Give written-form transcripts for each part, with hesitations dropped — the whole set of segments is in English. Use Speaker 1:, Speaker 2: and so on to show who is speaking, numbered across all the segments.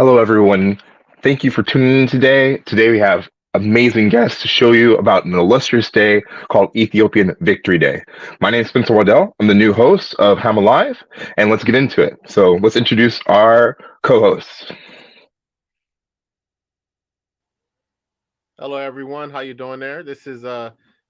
Speaker 1: Hello, everyone. Thank you for tuning in today. Today we have amazing guests to show you about an illustrious day called Ethiopian Victory Day. My name is Spencer Wydell. I'm the new host of HAMAA Live, and let's get into it. So let's introduce our co-hosts.
Speaker 2: Hello, everyone. How you doing there? This is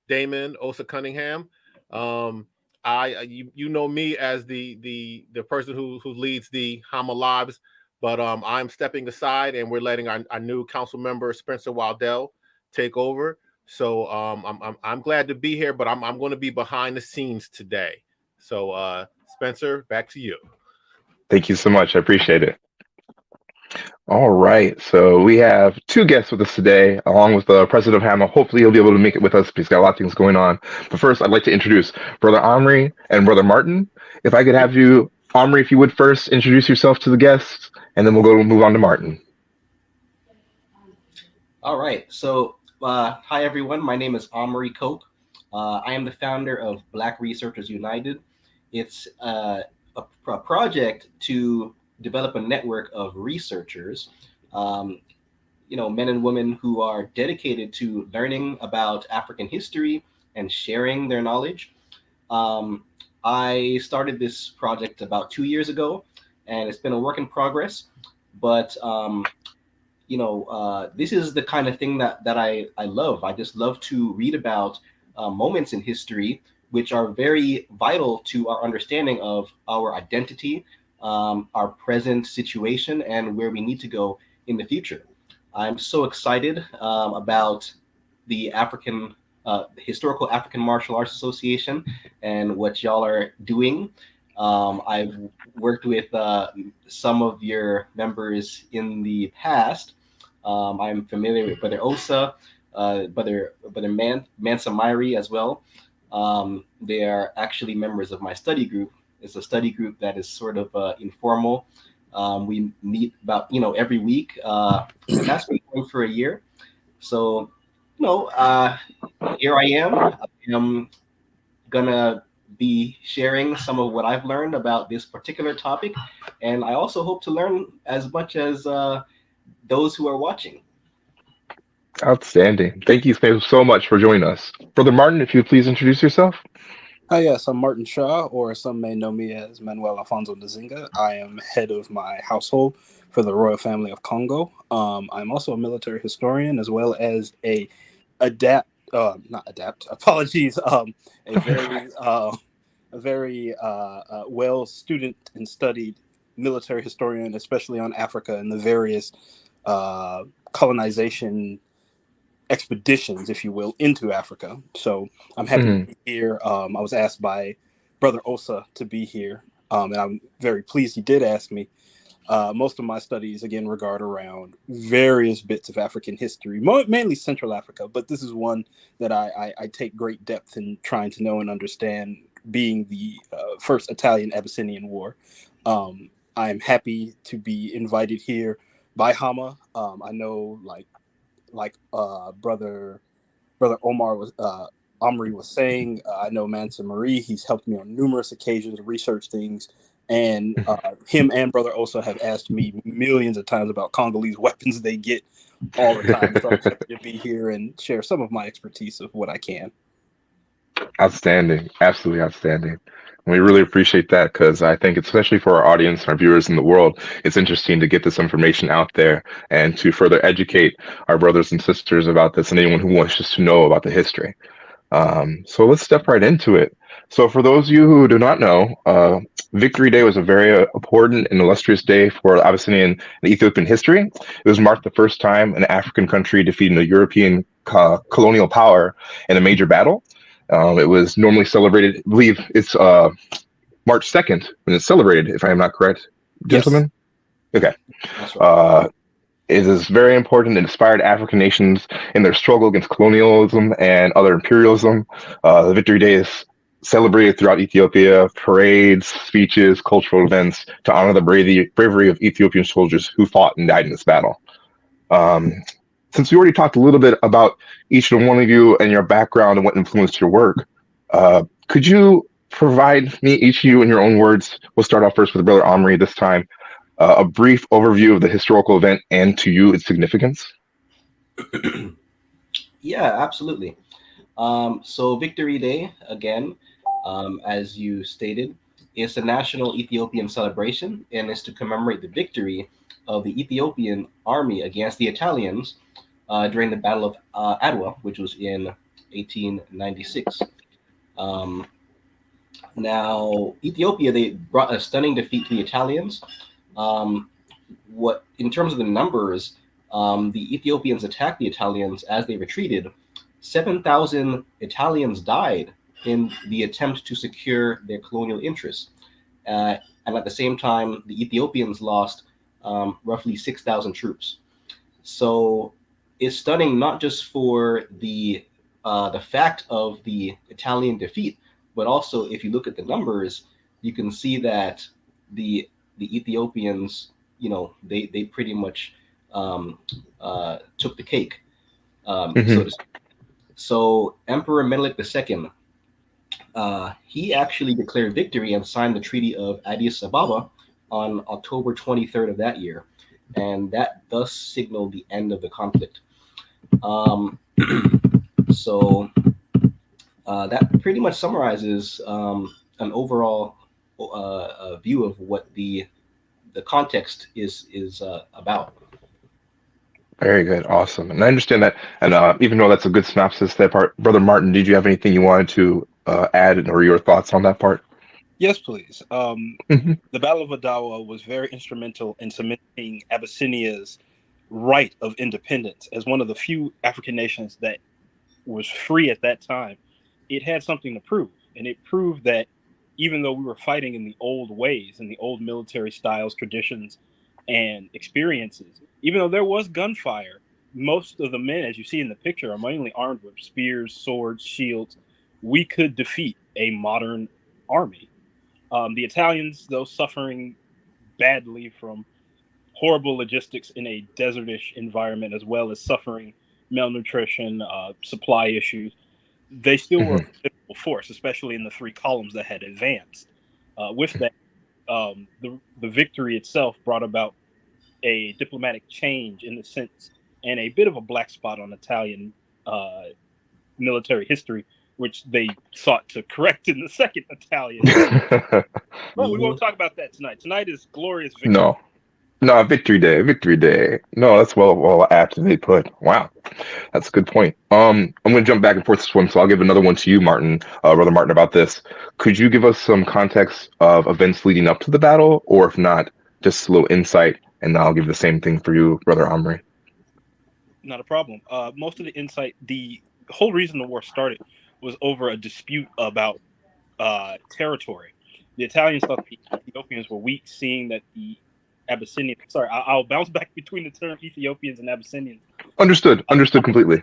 Speaker 2: Damon Osa Cunningham. Um, you know me as the person who leads the HAMAA Lives, but I'm stepping aside and we're letting our new council member Spencer Wydell take over. So I'm glad to be here, but I'm going to be behind the scenes today. So Spencer, back to you.
Speaker 1: Thank you so much. I appreciate it. All right. So we have two guests with us today, along with the president of HAMAA. Hopefully, he'll be able to make it with us. But he's got a lot of things going on. But first, I'd like to introduce Brother Omri and Brother Martin. If I could have you, Omri, if you would first introduce yourself to the guests, and then we'll move on to Martin.
Speaker 3: All right. Hi, everyone. My name is Omri Cope. I am the founder of Black Researchers United. It's a project to develop a network of researchers, men and women who are dedicated to learning about African history and sharing their knowledge. I started this project about 2 years ago, and it's been a work in progress. But this is the kind of thing that I love. I just love to read about moments in history which are very vital to our understanding of our identity, our present situation, and where we need to go in the future. I'm so excited about the Historical African Martial Arts Association and what y'all are doing. I've worked with some of your members in the past. I'm familiar with Brother Osa, Brother Mansa Myri as well. They are actually members of my study group. It's a study group that is sort of informal. We meet about every week, and that's been going for a year. So, here I am. I'm gonna be sharing some of what I've learned about this particular topic, and I also hope to learn as much as those who are watching.
Speaker 1: Outstanding. Thank you so much for joining us. Brother Martin, if you would please introduce yourself.
Speaker 4: Hi, yes, I'm Martin Shaw, or some may know me as Manuel Alfonso Nzinga. I am head of my household for the Royal Family of Congo. I'm also a military historian as well as a apologies, a very well student and studied military historian, especially on Africa and the various colonization expeditions, if you will, into Africa. So I'm happy to be here. I was asked by Brother Osa to be here, and I'm very pleased he did ask me. Most of my studies, again, regard around various bits of African history, mainly Central Africa, but this is one that I take great depth in trying to know and understand, being the first Italian-Abyssinian War. I'm happy to be invited here by HAMAA. I know, like brother Omri was saying, I know Mansa Myri. He's helped me on numerous occasions to research things, and him and Brother Osa have asked me millions of times about Congolese weapons they get all the time. So I'm happy to be here and share some of my expertise of what I can.
Speaker 1: Outstanding. Absolutely outstanding. And we really appreciate that because I think, especially for our audience, our viewers in the world, it's interesting to get this information out there and to further educate our brothers and sisters about this and anyone who wants just to know about the history. So let's step right into it. So for those of you who do not know, Victory Day was a very important and illustrious day for Abyssinian and Ethiopian history. It was marked the first time an African country defeated a European colonial power in a major battle. It was normally celebrated, I believe it's March 2nd when it's celebrated, if I am not correct, gentlemen? Yes. Okay.
Speaker 3: That's right.
Speaker 1: It is very important. It inspired African nations in their struggle against colonialism and other imperialism. The Victory Day is celebrated throughout Ethiopia, parades, speeches, cultural events to honor the bravery of Ethiopian soldiers who fought and died in this battle. Since we already talked a little bit about each and one of you and your background and what influenced your work, could you provide me, each of you, in your own words? We'll start off first with Brother Omri this time. a brief overview of the historical event and to you its significance?
Speaker 3: Yeah, absolutely. So Victory Day, again, as you stated, is a national Ethiopian celebration and is to commemorate the victory of the Ethiopian army against the Italians during the Battle of Adwa, which was in 1896. Um, Now, Ethiopia, they brought a stunning defeat to the Italians. Um, what, in terms of the numbers, the Ethiopians attacked the Italians as they retreated. 7,000 Italians died in the attempt to secure their colonial interests. And at the same time, the Ethiopians lost roughly 6,000 troops. So it's stunning not just for the fact of the Italian defeat, but also if you look at the numbers, you can see that the Ethiopians, they pretty much took the cake.
Speaker 1: Mm-hmm.
Speaker 3: So Emperor Menelik II, he actually declared victory and signed the Treaty of Addis Ababa on October 23rd of that year, and that thus signaled the end of the conflict. So that pretty much summarizes an overall view of what the context is about.
Speaker 1: Very good, awesome, and I understand that. And even though that's a good synopsis, that part, Brother Martin, did you have anything you wanted to add or your thoughts on that part?
Speaker 4: Yes, please.
Speaker 1: Mm-hmm.
Speaker 4: The Battle of Adawa was very instrumental in cementing Abyssinia's right of independence as one of the few African nations that was free at that time. It had something to prove, and it proved that even though we were fighting in the old ways, in the old military styles, traditions, and experiences, even though there was gunfire, most of the men, as you see in the picture, are mainly armed with spears, swords, shields. We could defeat a modern army. The Italians, though, suffering badly from horrible logistics in a desertish environment, as well as suffering malnutrition, supply issues, they still were a formidable force, especially in the three columns that had advanced. With that, the victory itself brought about a diplomatic change in the sense and a bit of a black spot on Italian military history, which they sought to correct in the Second Italian. But we won't talk about that tonight. Tonight is glorious victory.
Speaker 1: No, Victory Day, Victory Day. No, that's well aptly put. Wow, that's a good point. I'm going to jump back and forth this one, so I'll give another one to you, Martin, Brother Martin, about this. Could you give us some context of events leading up to the battle, or if not, just a little insight, and I'll give the same thing for you, Brother Omri.
Speaker 4: Not a problem. Most of the insight, the whole reason the war started was over a dispute about territory. The Italians thought the Ethiopians were weak, seeing that the Abyssinians. Sorry, I'll bounce back between the term Ethiopians and Abyssinians. Understood
Speaker 1: completely.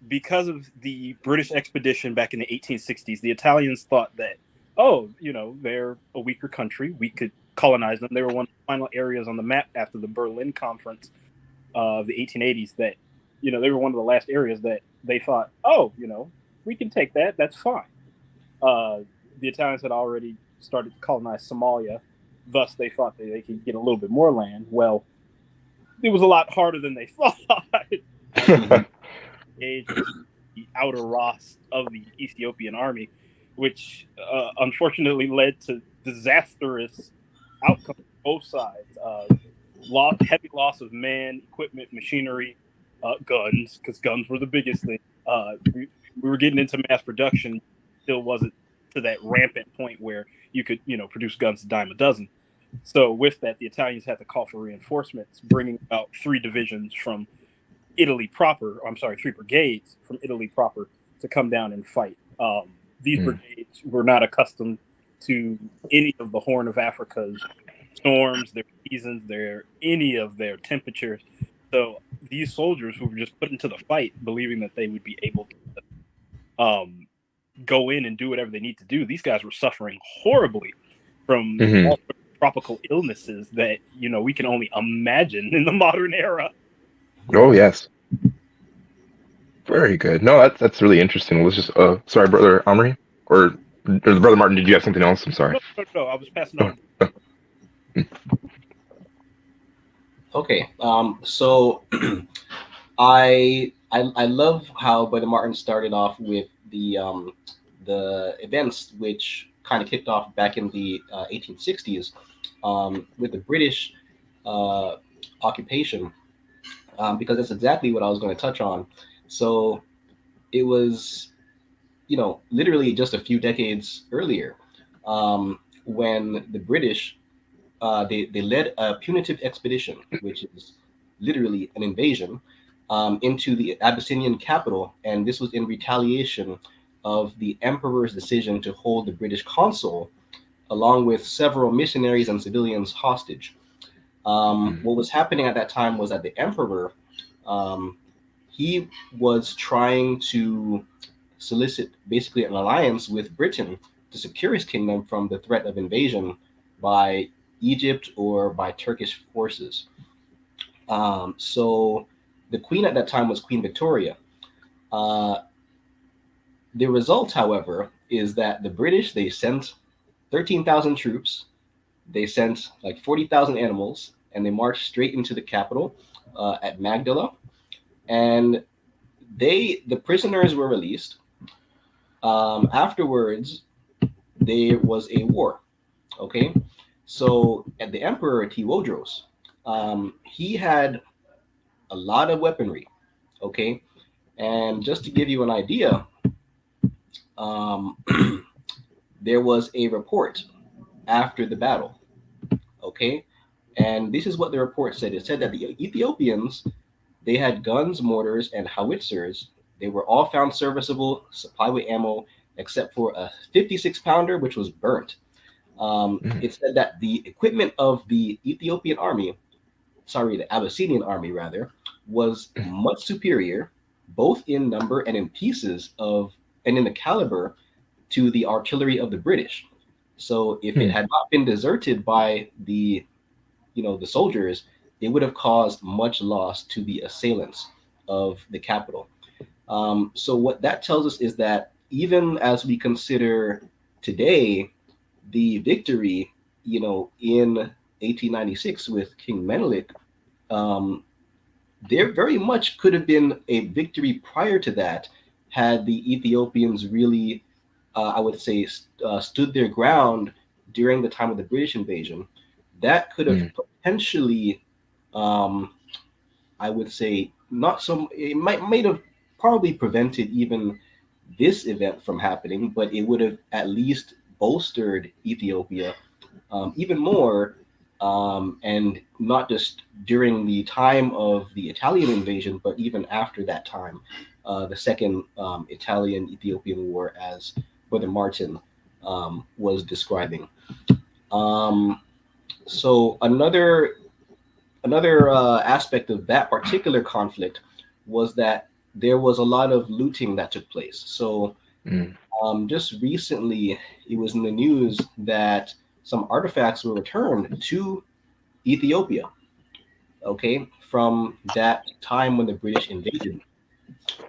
Speaker 4: Because of the British expedition back in the 1860s, the Italians thought that, they're a weaker country. We could colonize them. They were one of the final areas on the map after the Berlin Conference of the 1880s that, they were one of the last areas that they thought, we can take that. That's fine. The Italians had already started to colonize Somalia. Thus, they thought that they could get a little bit more land. Well, it was a lot harder than they thought. The outer Ross of the Ethiopian army, which unfortunately led to disastrous outcomes on both sides. Heavy loss of man, equipment, machinery, guns, because guns were the biggest thing. We were getting into mass production, still wasn't to that rampant point where you could, produce guns a dime a dozen. So with that, the Italians had to call for reinforcements, bringing about 3 divisions from Italy proper. Three brigades from Italy proper to come down and fight. These brigades were not accustomed to any of the Horn of Africa's storms, their seasons, any of their temperatures. So these soldiers who were just put into the fight, believing that they would be able to go in and do whatever they need to do, these guys were suffering horribly from all tropical illnesses that we can only imagine in the modern era.
Speaker 1: Oh yes, very good. No, that's really interesting. Let's just sorry, Brother Omri or Brother Martin. Did you have something else? I'm sorry.
Speaker 4: No. I was passing on.
Speaker 3: Okay. So I love how Brother Martin started off with the events which kind of kicked off back in the 1860s with the British uh, occupation, because that's exactly what I was going to touch on. So it was, literally just a few decades earlier, when the British they led a punitive expedition, which is literally an invasion, into the Abyssinian capital, and this was in retaliation of the emperor's decision to hold the British consul, along with several missionaries and civilians, hostage. What was happening at that time was that the emperor, um, he was trying to solicit basically an alliance with Britain to secure his kingdom from the threat of invasion by Egypt or by Turkish forces. So the queen at that time was Queen Victoria. Uh, the result, however, is that the British, they sent 13,000 troops, they sent like 40,000 animals, and they marched straight into the capital at Magdala. And the prisoners were released. Afterwards, there was a war. Okay, so at the emperor Tewodros, he had a lot of weaponry. Okay, and just to give you an idea, um, there was a report after the battle. Okay, and this is what the report said. It said that the Ethiopians, they had guns, mortars, and howitzers. They were all found serviceable, supplied with ammo, except for a 56 pounder, which was burnt. It said that the equipment of the Ethiopian army, sorry, the Abyssinian army rather, was much superior, both in number and in pieces of, and in the caliber, to the artillery of the British. So if it had not been deserted by the soldiers, it would have caused much loss to the assailants of the capital. So what that tells us is that even as we consider today the victory, in 1896 with King Menelik, um, there very much could have been a victory prior to that had the Ethiopians really, I would say, stood their ground during the time of the British invasion. That could have potentially, I would say, not so. It might have probably prevented even this event from happening, but it would have at least bolstered Ethiopia even more, and not just during the time of the Italian invasion, but even after that time, the second Italian-Ethiopian War, as Brother Martin was describing. Um, so another aspect of that particular conflict was that there was a lot of looting that took place. So just recently, it was in the news that some artifacts were returned to Ethiopia, okay, from that time when the British invaded.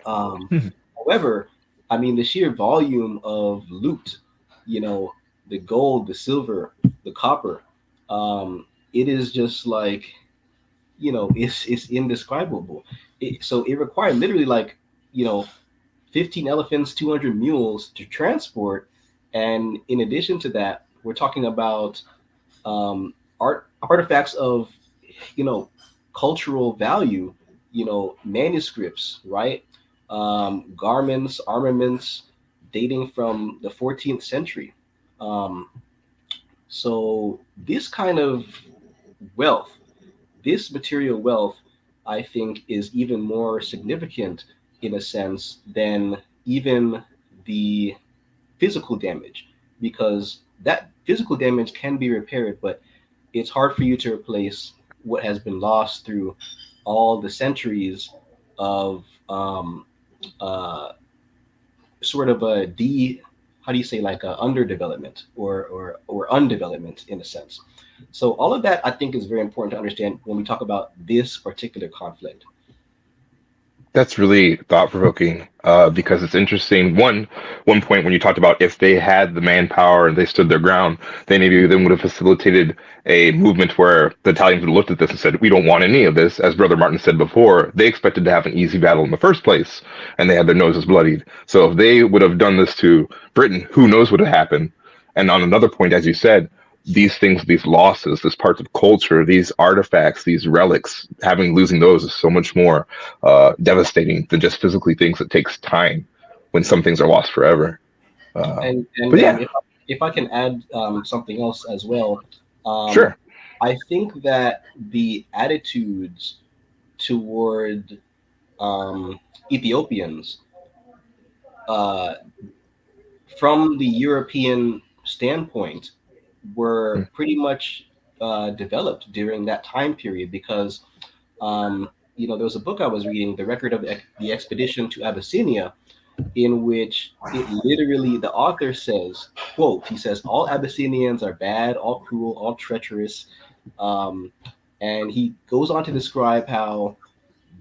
Speaker 3: Um, However, I mean, the sheer volume of loot, the gold, the silver, the copper, it is just like, it's indescribable. So it required literally like, 15 elephants, 200 mules to transport. And in addition to that, we're talking about artifacts of, you know, cultural value, manuscripts, right? Garments, armaments dating from the 14th century. Um, so this kind of wealth, this material wealth, I think, is even more significant in a sense than even the physical damage, because that physical damage can be repaired, but it's hard for you to replace what has been lost through all the centuries of uh, sort of a how do you say, like a underdevelopment or undevelopment in a sense. So all of that I think is very important to understand when we talk about this particular conflict.
Speaker 1: That's really thought-provoking because it's interesting. One point when you talked about if they had the manpower and they stood their ground, they maybe then would have facilitated a movement where the Italians would have looked at this and said, "We don't want any of this." As Brother Martin said before, they expected to have an easy battle in the first place, and they had their noses bloodied. So if they would have done this to Britain, who knows what would have happened? And on another point, as you said, these things, these losses, this parts of culture, these artifacts, these relics, losing those is so much more devastating than just physically things. It takes time when some things are lost forever.
Speaker 3: And
Speaker 1: But yeah,
Speaker 3: if I can add something else as well,
Speaker 1: sure.
Speaker 3: I think that the attitudes toward Ethiopians from the European standpoint were pretty much developed during that time period because there was a book I was reading, The Record of the Expedition to Abyssinia, in which it literally, the author says, quote, he says, all Abyssinians are bad, all cruel, all treacherous. And he goes on to describe how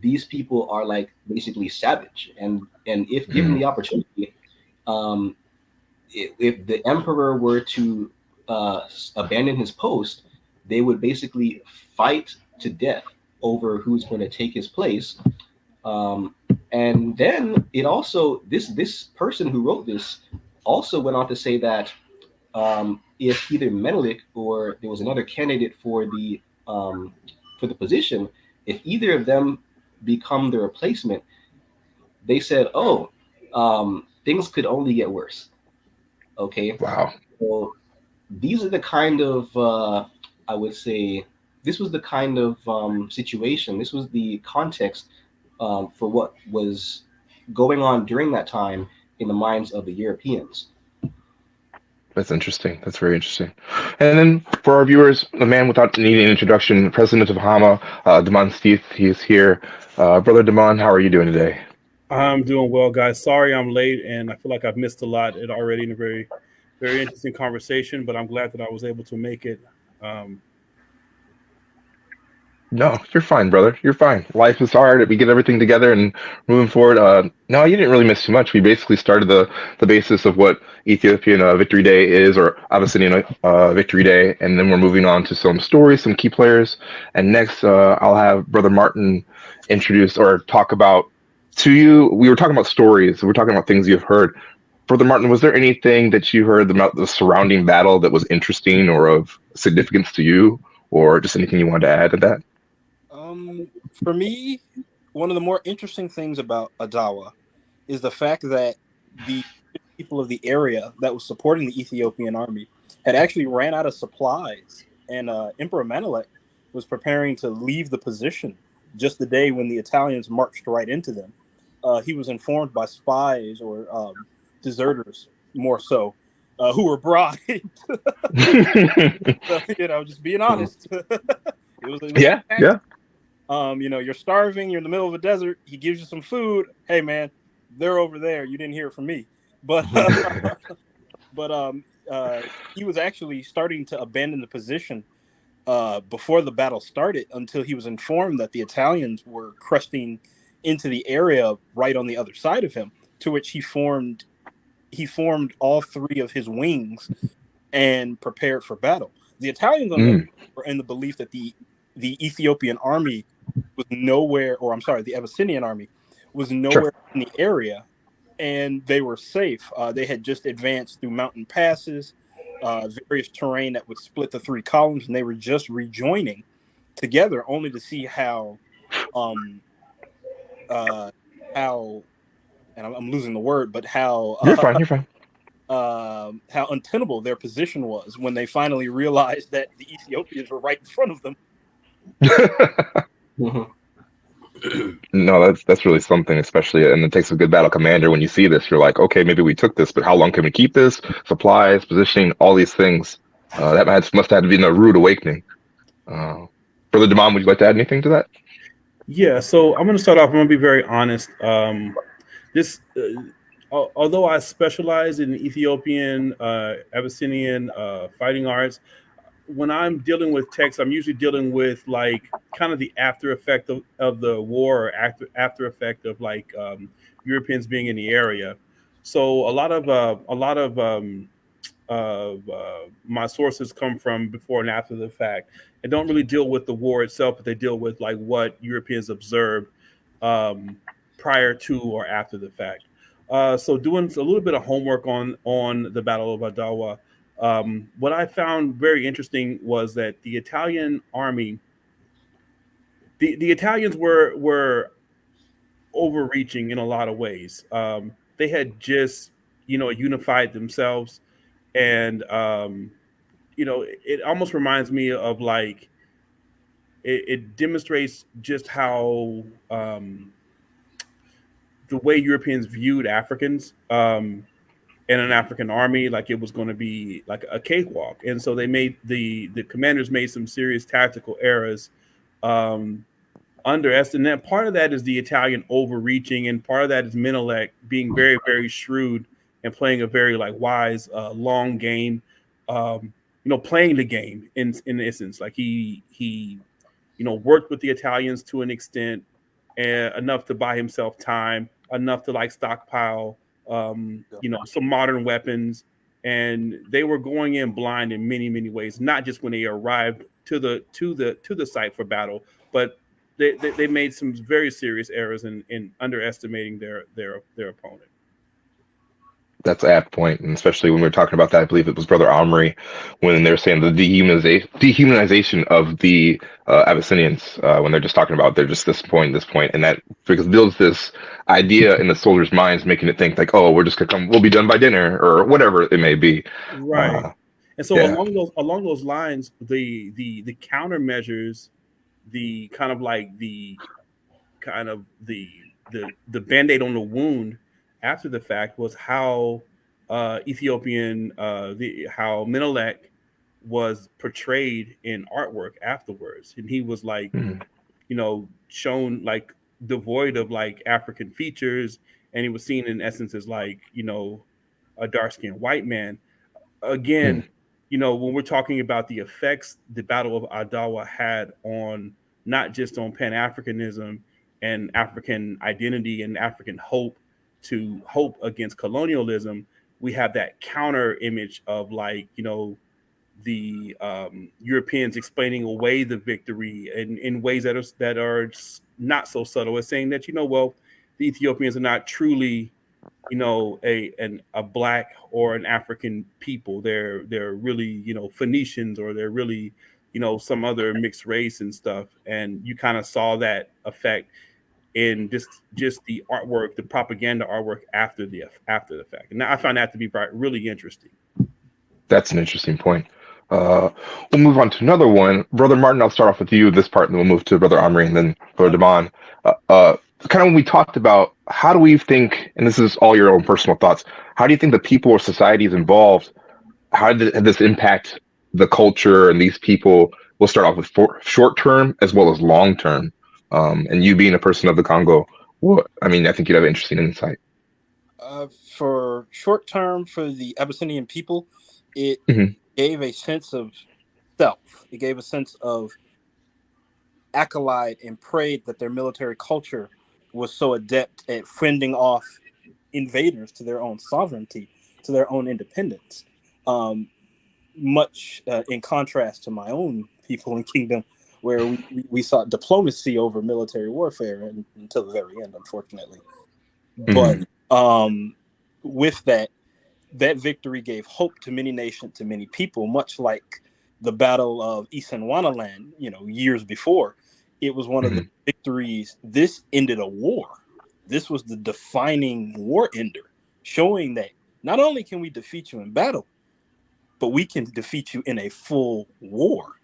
Speaker 3: these people are like basically savage. And if given the opportunity, if the emperor were to abandon his post, they would basically fight to death over who's going to take his place. And then it also, this person who wrote this also went on to say that if either Menelik or there was another candidate for the position, if either of them become the replacement, they said, things could only get worse. Okay.
Speaker 1: Wow.
Speaker 3: So these are the kind of, I would say, this was the kind of situation, this was the context for what was going on during that time in the minds of the Europeans.
Speaker 1: That's interesting. That's very interesting. And then for our viewers, the man without needing an introduction, president of HAMAA, Damon Stith, he is here. Brother Damon, how are you doing today?
Speaker 5: I'm doing well, guys. Sorry I'm late, and I feel like I've missed a lot already in a very, very interesting conversation, but I'm glad that I was able to make it.
Speaker 1: No, you're fine, brother. You're fine. Life is hard. We get everything together and moving forward. No, you didn't really miss too much. We basically started the basis of what Ethiopian Victory Day is, or Abyssinian Victory Day, and then we're moving on to some stories, some key players. And next, I'll have Brother Martin introduce or talk about to you. We were talking about stories. We're talking about things you've heard. Brother Martin, was there anything that you heard about the surrounding battle that was interesting or of significance to you, or just anything you wanted to add to that?
Speaker 4: For me, one of the more interesting things about Adawa is the fact that the people of the area that was supporting the Ethiopian army had actually ran out of supplies, and Emperor Menelik was preparing to leave the position just the day when the Italians marched right into them. He was informed by spies or deserters, more so, who were bribed. Just being honest. It was
Speaker 1: yeah.
Speaker 4: You're starving, you're in the middle of a desert, he gives you some food. Hey man, they're over there. You didn't hear it from me. But he was actually starting to abandon the position before the battle started, until he was informed that the Italians were cresting into the area right on the other side of him, to which he formed all three of his wings and prepared for battle. The Italians were in the belief that the Ethiopian army was nowhere, or I'm sorry, the Abyssinian army was nowhere in the area, and they were safe. They had just advanced through mountain passes, various terrain that would split the three columns, and they were just rejoining together, only to see how and I'm losing the word, but how
Speaker 1: you're fine.
Speaker 4: How untenable their position was when they finally realized that the Ethiopians were right in front of them.
Speaker 1: No, that's really something, especially, and it takes a good battle commander. When you see this, you're like, okay, maybe we took this, but how long can we keep this? Supplies, positioning, all these things. That must have been a rude awakening. Brother Damon, would you like to add anything to that?
Speaker 5: Yeah, so I'm going to start off. I'm going to be very honest. Although I specialize in Ethiopian, Abyssinian fighting arts, when I'm dealing with text, I'm usually dealing with like kind of the after effect of the war, or after effect of like Europeans being in the area. So a lot of my sources come from before and after the fact, and don't really deal with the war itself, but they deal with like what Europeans observed um, prior to or after the fact. So doing a little bit of homework on the Battle of Adawa, what I found very interesting was that the Italian army, the Italians were overreaching in a lot of ways. They had just unified themselves, and it almost reminds me of like it demonstrates just how the way Europeans viewed Africans in an African army, like it was going to be like a cakewalk, and so they made the commanders made some serious tactical errors. Um, Underestimate. Part of that is the Italian overreaching, and part of that is Menelik being very, very shrewd and playing a very like wise, long game. Playing the game in essence. Like he worked with the Italians to an extent, and enough to buy himself time, enough to like stockpile, some modern weapons, and they were going in blind in many, many ways. Not just when they arrived to the site for battle, but they made some very serious errors in underestimating their opponent.
Speaker 1: That's an apt point, and especially when we were talking about that, I believe it was Brother Omri when they were saying the dehumanization of the Abyssinians, when they're just talking about they're just this point, and that because builds this idea in the soldiers' minds, making it think like, oh, we're just gonna come, we'll be done by dinner or whatever it may be.
Speaker 5: Right. And so
Speaker 1: yeah.
Speaker 5: along those lines, the countermeasures, the kind of like the band-aid on the wound after the fact was how Ethiopian how Menelik was portrayed in artwork afterwards, and he was like shown like devoid of like African features, and he was seen in essence as like a dark-skinned white man. Again, when we're talking about the effects the Battle of Adawa had on not just on Pan-Africanism and African identity and African hope against colonialism, we have that counter image of like the Europeans explaining away the victory in ways that are not so subtle as saying that the Ethiopians are not truly a black or an African people. They're really Phoenicians, or they're really some other mixed race and stuff. And you kind of saw that effect in just the artwork, the propaganda artwork after the fact. And I find that to be really interesting.
Speaker 1: That's an interesting point. We'll move on to another one. Brother Martin, I'll start off with you this part, and then we'll move to Brother Omri and then Brother Damon. Kind of when we talked about how do we think, and this is all your own personal thoughts, how do you think the people or societies involved, how did this impact the culture and these people? We'll start off with short term as well as long term. And you being a person of the Congo, I think you'd have interesting insight.
Speaker 4: For short term, for the Abyssinian people, it gave a sense of self. It gave a sense of acolyte and prayed that their military culture was so adept at fending off invaders to their own sovereignty, to their own independence. Much in contrast to my own people and kingdom, where we saw diplomacy over military warfare until the very end, unfortunately. But with that victory gave hope to many nations, to many people, much like the Battle of Isanwanaland, years before. It was one of the victories. This ended a war. This was the defining war ender, showing that not only can we defeat you in battle, but we can defeat you in a full war.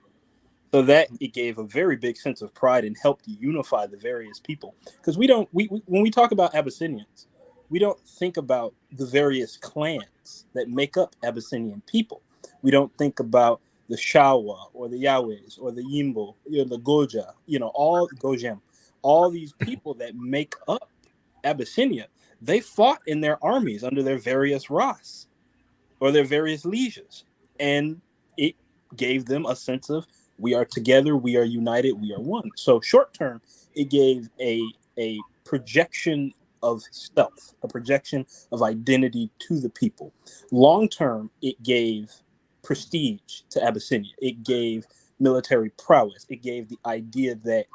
Speaker 4: So that it gave a very big sense of pride and helped unify the various people. Because when we talk about Abyssinians, we don't think about the various clans that make up Abyssinian people. We don't think about the Shawa or the Yahwehs or the Yimbo, the Goja, all Gojem, all these people that make up Abyssinia. They fought in their armies under their various Ras or their various lieges, and it gave them a sense of we are together, we are united, we are one. So short term, it gave a projection of self, a projection of identity to the people. Long term, it gave prestige to Abyssinia. It gave military prowess. It gave the idea that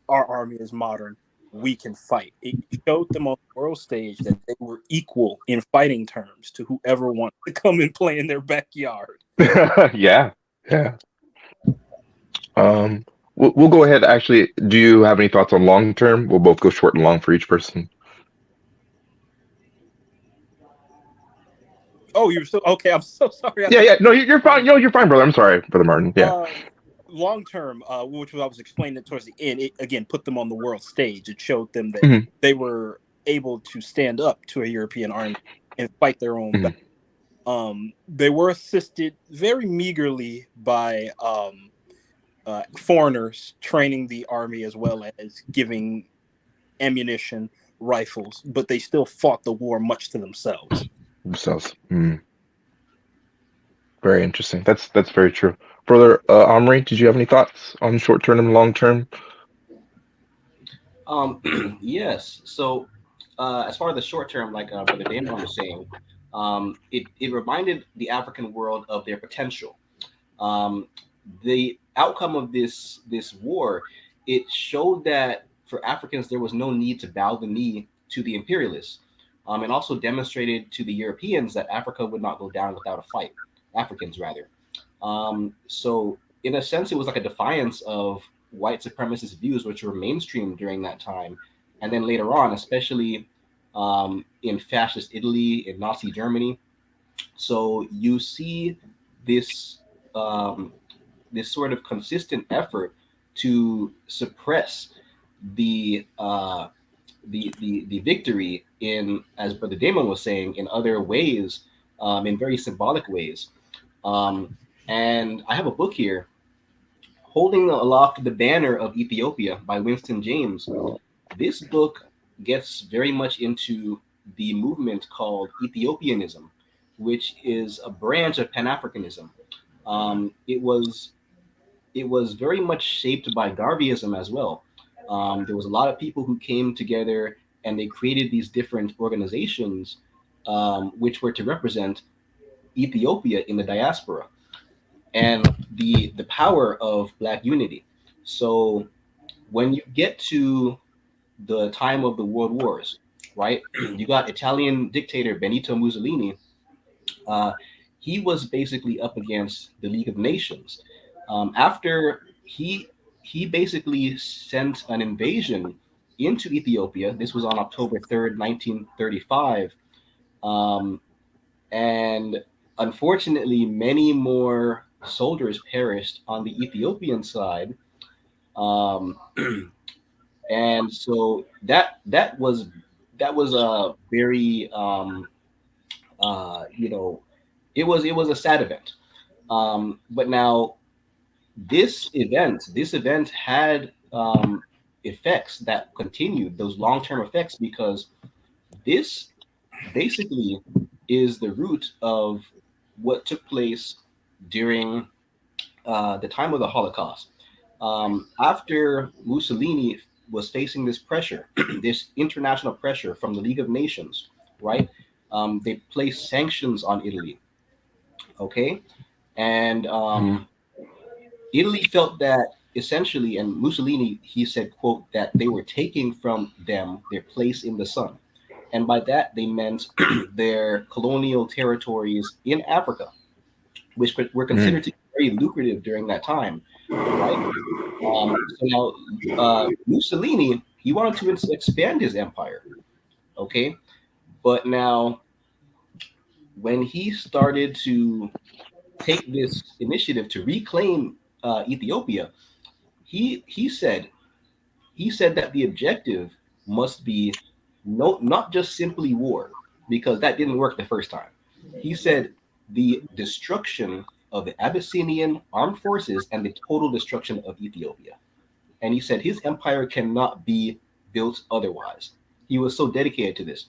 Speaker 4: our army is modern, we can fight. It showed them on the world stage that they were equal in fighting terms to whoever wanted to come and play in their backyard.
Speaker 1: Yeah, yeah. We'll go ahead. Actually, do you have any thoughts on long term? We'll both go short and long for each person.
Speaker 4: Oh, you're so okay. I'm so sorry.
Speaker 1: Yeah, yeah. No, you're fine. No, you're fine, brother. I'm sorry, brother Martin. Yeah.
Speaker 4: Long term, which I was explaining towards the end, it again put them on the world stage. It showed them that
Speaker 1: Mhm.
Speaker 4: they were able to stand up to a European army and fight their own
Speaker 1: Mhm.
Speaker 4: battle. They were assisted very meagerly by foreigners training the army as well as giving ammunition, rifles, but they still fought the war much to themselves.
Speaker 1: Themselves. Very interesting. That's very true. Brother Omri, did you have any thoughts on short term and long term?
Speaker 3: Yes. So, as far as the short term, like Brother Damon was saying, it reminded the African world of their potential. The outcome of this war, it showed that for Africans there was no need to bow the knee to the imperialists, and also demonstrated to the Europeans that Africa would not go down without a fight. Africans rather. So in a sense, it was like a defiance of white supremacist views, which were mainstream during that time, and then later on, especially in fascist Italy, in Nazi Germany. So you see this this sort of consistent effort to suppress the the victory in, as Brother Damon was saying, in other ways, in very symbolic ways. And I have a book here, Holding Aloft the Banner of Ethiopia by Winston James. This book gets very much into the movement called Ethiopianism, which is a branch of Pan-Africanism. It was very much shaped by Garveyism as well. There was a lot of people who came together and they created these different organizations, which were to represent Ethiopia in the diaspora and the power of Black unity. So when you get to the time of the World Wars, right? You got Italian dictator Benito Mussolini. Uh, he was basically up against the League of Nations. After he basically sent an invasion into Ethiopia. This was on October 3rd, 1935. Um, and unfortunately, many more soldiers perished on the Ethiopian side. Um, and so that was a very you know, it was a sad event. But now this event had effects that continued, those long-term effects, because this basically is the root of what took place during the time of the Holocaust. After Mussolini was facing this pressure, this international pressure from the League of Nations, right? They placed sanctions on Italy, okay? And Italy felt that essentially, and Mussolini, he said, quote, that they were taking from them their place in the sun. And by that, they meant their colonial territories in Africa, which were considered to be very lucrative during that time, right? So now Mussolini, he wanted to expand his empire, okay? But now when he started to take this initiative to reclaim Ethiopia, he said that the objective must be not just simply war, because that didn't work the first time. He said the destruction of the Abyssinian armed forces and the total destruction of Ethiopia. And he said his empire cannot be built otherwise. He was so dedicated to this.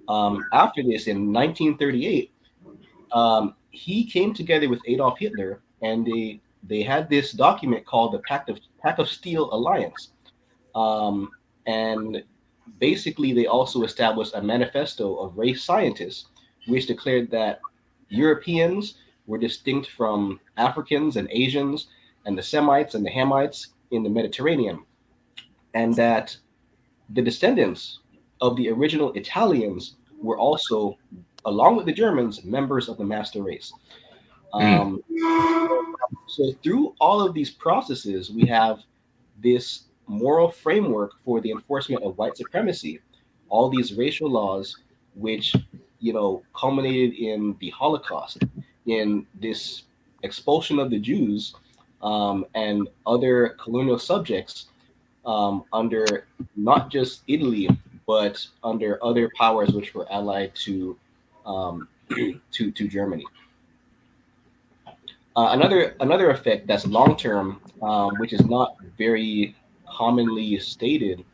Speaker 3: After this, in 1938, he came together with Adolf Hitler and they had this document called the Pact of Steel Alliance, and basically they also established a manifesto of race scientists, which declared that Europeans were distinct from Africans and Asians and the Semites and the Hamites in the Mediterranean, and that the descendants of the original Italians were also, along with the Germans, members of the master race.
Speaker 1: Mm.
Speaker 3: Um, so through all of these processes, we have this moral framework for the enforcement of white supremacy, all these racial laws, which culminated in the Holocaust, in this expulsion of the Jews, and other colonial subjects, under not just Italy but under other powers which were allied to um, to Germany. Another effect that's long term, which is not very commonly stated,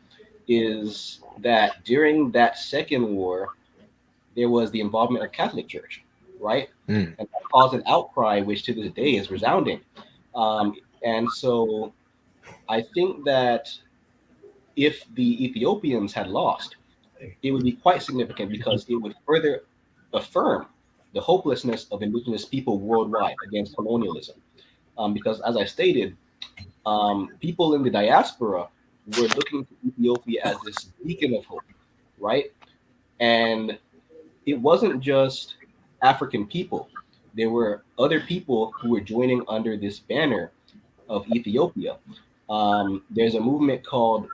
Speaker 3: is that during that second war, there was the involvement of Catholic Church, right?
Speaker 1: Mm.
Speaker 3: And that caused an outcry, which to this day is resounding. And so I think that if the Ethiopians had lost, it would be quite significant because it would further affirm the hopelessness of indigenous people worldwide against colonialism. Because, as I stated, people in the diaspora were looking to Ethiopia as this beacon of hope, right? And it wasn't just African people. There were other people who were joining under this banner of Ethiopia. There's a movement called,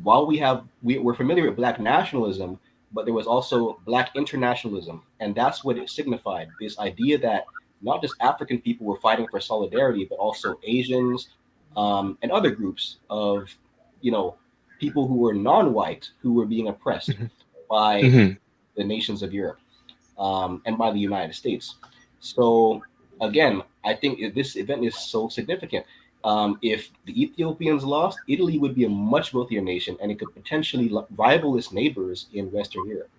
Speaker 3: while we're familiar with Black nationalism, but there was also Black internationalism, and that's what it signified. This idea that not just African people were fighting for solidarity, but also Asians, and other groups of, you know, people who were non-white who were being oppressed
Speaker 1: Mhm.
Speaker 3: by
Speaker 1: Mhm.
Speaker 3: the nations of Europe, and by the United States. So again, I think this event is so significant. If the Ethiopians lost, Italy would be a much wealthier nation, and it could potentially rival its neighbors in Western Europe.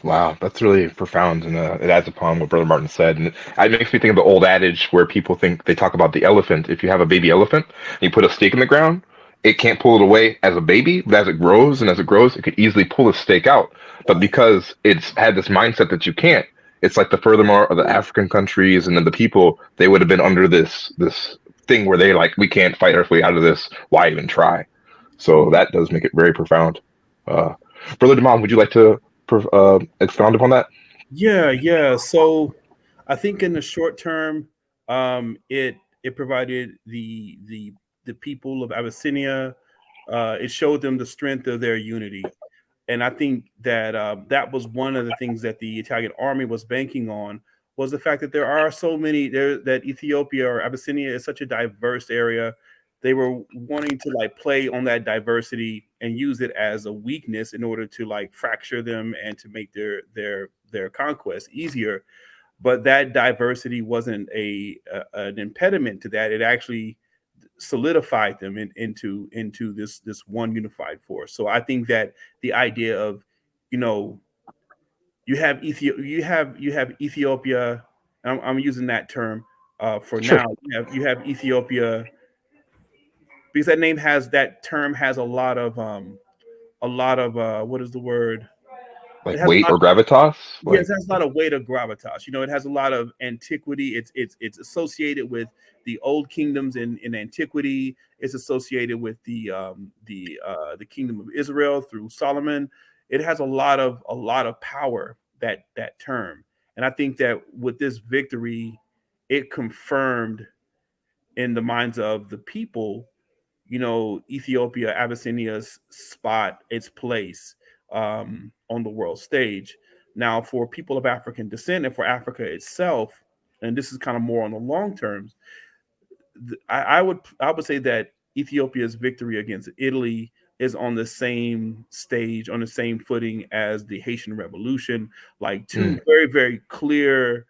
Speaker 1: Wow, that's really profound, and it adds upon what Brother Martin said, and it makes me think of the old adage where people think they talk about the elephant. If you have a baby elephant and you put a stake in the ground, it can't pull it away as a baby, but as it grows and as it grows, it could easily pull the stake out. But because it's had this mindset that you can't, it's like the furthermore of the African countries and then the people, they would have been under this thing where they like, we can't fight our way out of this. Why even try? So that does make it very profound. Uh, Brother Demond, would you like to expound upon that?
Speaker 5: Yeah. So I think in the short term, it provided the people of Abyssinia. It showed them the strength of their unity, and I think that that was one of the things that the Italian army was banking on, was the fact that there are so many there, that Ethiopia or Abyssinia is such a diverse area. They were wanting to like play on that diversity and use it as a weakness in order to like fracture them and to make their conquest easier. But that diversity wasn't an impediment to that. It actually solidified them into this one unified force. So I think that the idea of, you know, you have Ethiopia. I'm using that term for
Speaker 1: Sure.
Speaker 5: now. You have Ethiopia because that term has a lot of what is the word? It
Speaker 1: Like
Speaker 5: has a
Speaker 1: weight
Speaker 5: lot.
Speaker 1: or gravitas?
Speaker 5: Yes,
Speaker 1: Like,
Speaker 5: it has a lot of weight of gravitas. You know, it has a lot of antiquity. It's associated with the old kingdoms in antiquity. It's associated with the kingdom of Israel through Solomon. It has a lot of power, that term. And I think that with this victory, it confirmed in the minds of the people, you know, Ethiopia, Abyssinia's spot, its place on the world stage. Now, for people of African descent and for Africa itself, and this is kind of more on the long terms, I would say that Ethiopia's victory against Italy is on the same stage, on the same footing as the Haitian Revolution, like two
Speaker 1: mm,
Speaker 5: very clear,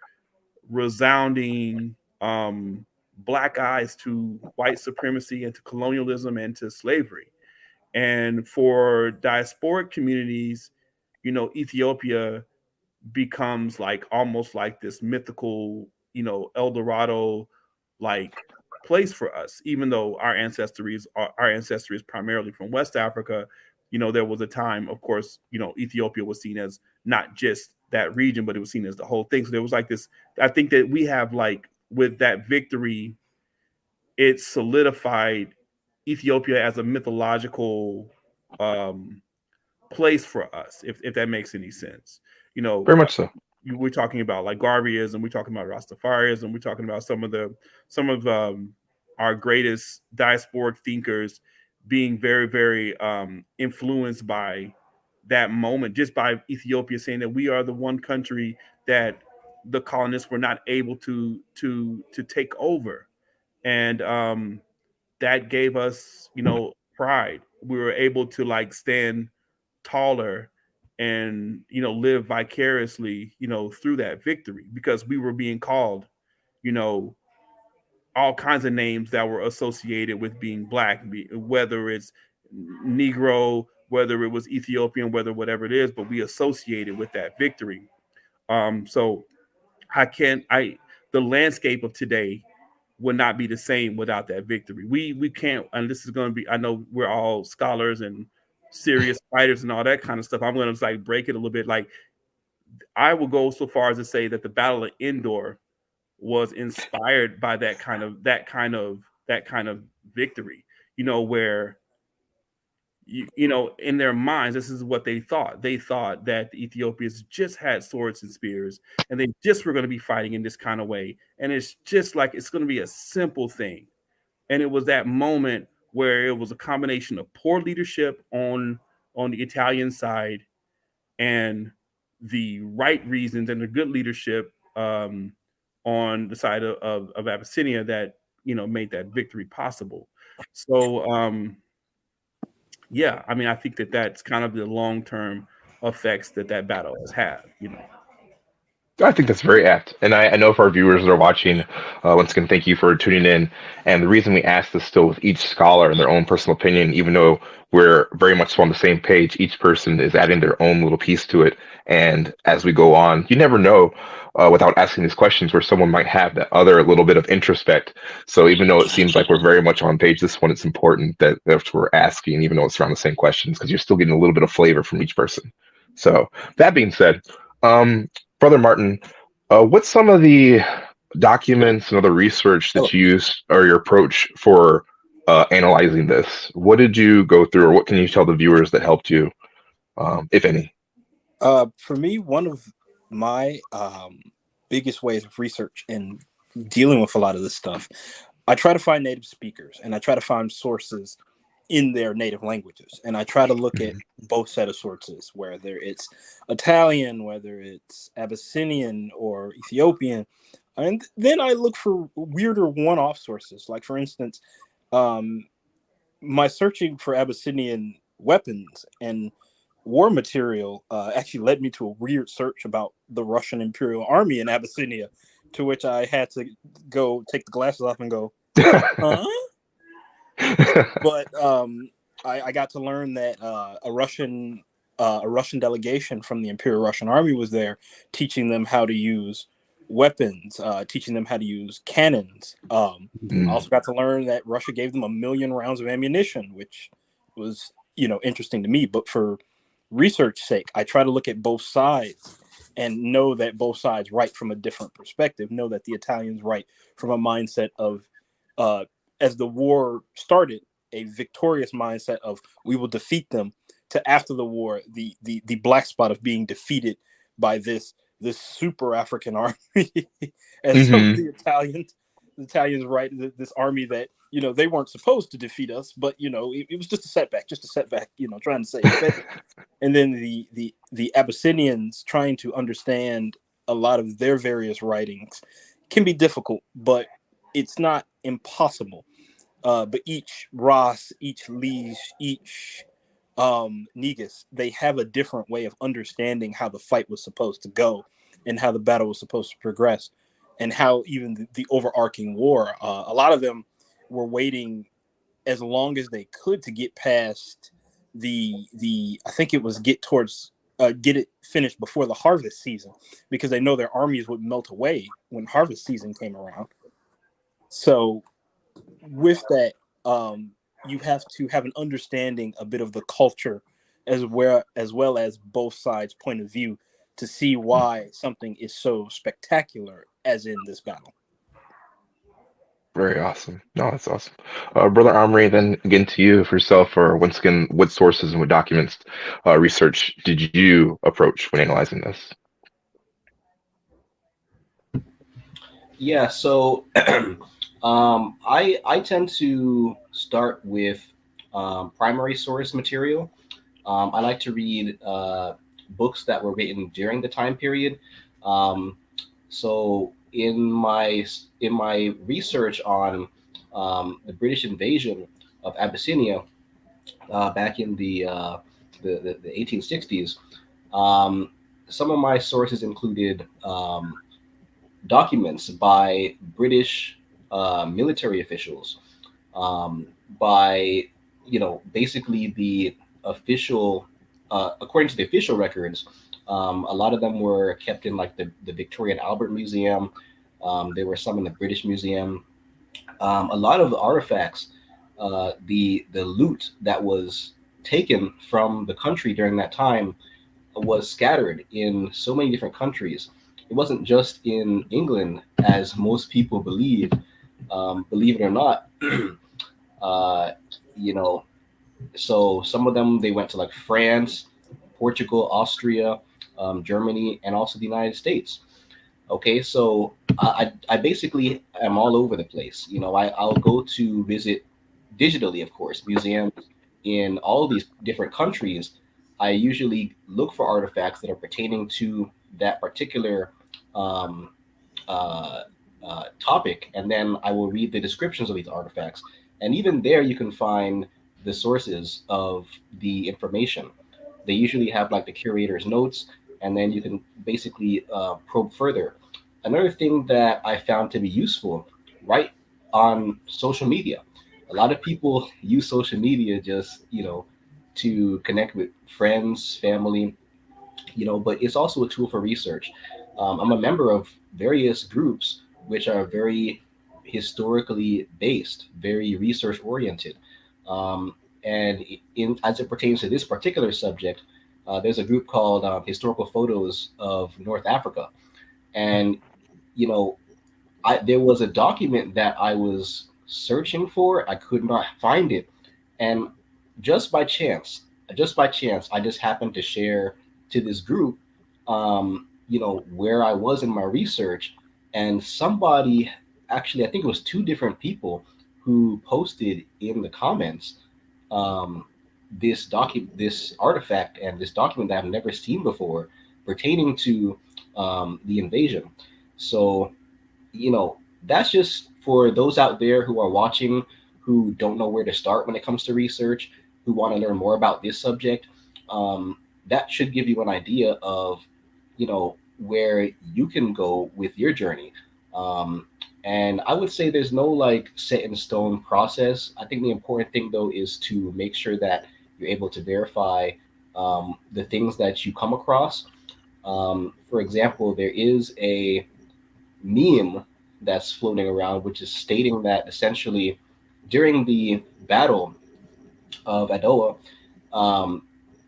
Speaker 5: resounding black eyes to white supremacy and to colonialism and to slavery. And for diasporic communities, you know, Ethiopia becomes like almost like this mythical, you know, El Dorado, like place for us, even though our ancestry is primarily from West Africa. There was a time, of course, Ethiopia was seen as not just that region, but it was seen as the whole thing. So there was like this, I think that we have like with that victory, it solidified Ethiopia as a mythological place for us, if that makes any sense.
Speaker 1: Very much so.
Speaker 5: We're talking about like Garveyism, we're talking about Rastafarianism, we're talking about some of our greatest diasporic thinkers being very, very influenced by that moment, just by Ethiopia saying that we are the one country that the colonists were not able to take over, and that gave us, pride. We were able to like stand taller and live vicariously through that victory, because we were being called you know all kinds of names that were associated with being black, whether it's Negro, whether it was Ethiopian, whatever it is, but we associated with that victory. So the landscape of today would not be the same without that victory. We can't, and this is going to be, I know we're all scholars and serious fighters and all that kind of stuff. I'm going to like break it a little bit. Like, I will go so far as to say that the Battle of Endor was inspired by that kind of victory, where in their minds, this is what they thought. They thought that the Ethiopians just had swords and spears, and they just were going to be fighting in this kind of way. And it's just like, it's going to be a simple thing. And it was that moment where it was a combination of poor leadership on the Italian side, and the right reasons and the good leadership on the side of Abyssinia that made that victory possible. So yeah, I mean, I think that that's kind of the long-term effects that battle has had.
Speaker 1: I think that's very apt. And I know for our viewers that are watching, once again, thank you for tuning in. And the reason we ask this still with each scholar and their own personal opinion, even though we're very much on the same page, each person is adding their own little piece to it. And as we go on, you never know without asking these questions where someone might have that other little bit of introspect. So even though it seems like we're very much on page this one, it's important that if we're asking, even though it's around the same questions, because you're still getting a little bit of flavor from each person. So that being said, Brother Martin, what's some of the documents and other research that you used or your approach for analyzing this? What did you go through, or what can you tell the viewers that helped you, if any?
Speaker 4: For me, one of my biggest ways of research and dealing with a lot of this stuff, I try to find native speakers, and I try to find sources in their native languages, and I try to look at both set of sources, whether it's Italian, whether it's Abyssinian or Ethiopian, and then I look for weirder one-off sources. Like, for instance, my searching for Abyssinian weapons and war material actually led me to a weird search about the Russian Imperial Army in Abyssinia, to which I had to go take the glasses off and go, huh? But I got to learn that a Russian delegation from the Imperial Russian Army was there, teaching them how to use weapons, teaching them how to use cannons. I also got to learn that Russia gave them 1 million rounds of ammunition, which was interesting to me. But for research sake, I try to look at both sides and know that both sides write from a different perspective. Know that the Italians write from a mindset of as the war started, a victorious mindset of we will defeat them, to after the war, the black spot of being defeated by this super African army. And so the Italians write this army that they weren't supposed to defeat us, but it was just a setback, trying to say it. And then the Abyssinians trying to understand a lot of their various writings can be difficult, but it's not impossible. But each Ras, each Liege, each Negus, they have a different way of understanding how the fight was supposed to go and how the battle was supposed to progress, and how even the overarching war, a lot of them were waiting as long as they could to get past I think it was get it finished before the harvest season, because they know their armies would melt away when harvest season came around. So with that, you have to have an understanding a bit of the culture as well as both sides' point of view to see why something is so spectacular as in this battle.
Speaker 1: Very awesome. No, that's awesome. Brother Omri, then again to you for yourself, or once again, what sources and what documents, research did you approach when analyzing this?
Speaker 3: Yeah, so I tend to start with primary source material. I like to read books that were written during the time period. So in my research on the British invasion of Abyssinia back in the 1860s, some of my sources included documents by British military officials, by basically the official, according to the official records. A lot of them were kept in like the Victoria and Albert Museum. There were some in the British Museum. A lot of the artifacts, the loot that was taken from the country during that time was scattered in so many different countries. It wasn't just in England, as most people believe. Believe it or not, uh, you know, so some of them they went to like France, Portugal, Austria, Germany, and also the United States. Okay, so I basically am all over the place. I'll go to visit digitally, of course, museums in all of these different countries. I usually look for artifacts that are pertaining to that particular um, uh, topic, and then I will read the descriptions of these artifacts. And even there, you can find the sources of the information. They usually have like the curator's notes, and then you can basically probe further. Another thing that I found to be useful, right, on social media. A lot of people use social media just, to connect with friends, family, but it's also a tool for research. I'm a member of various groups which are very historically based, very research oriented. And as it pertains to this particular subject, there's a group called Historical Photos of North Africa. And, you know, there was a document that I was searching for. I could not find it. And just by chance, I just happened to share to this group, where I was in my research. And somebody, actually, I think it was two different people who posted in the comments um, this artifact and this document that I've never seen before pertaining to the invasion. So, that's just for those out there who are watching who don't know where to start when it comes to research, who want to learn more about this subject. That should give you an idea of, where you can go with your journey. And I would say there's no like set in stone process. I think the important thing though is to make sure that you're able to verify the things that you come across. For example, there is a meme that's floating around, which is stating that essentially during the battle of Adowa, um,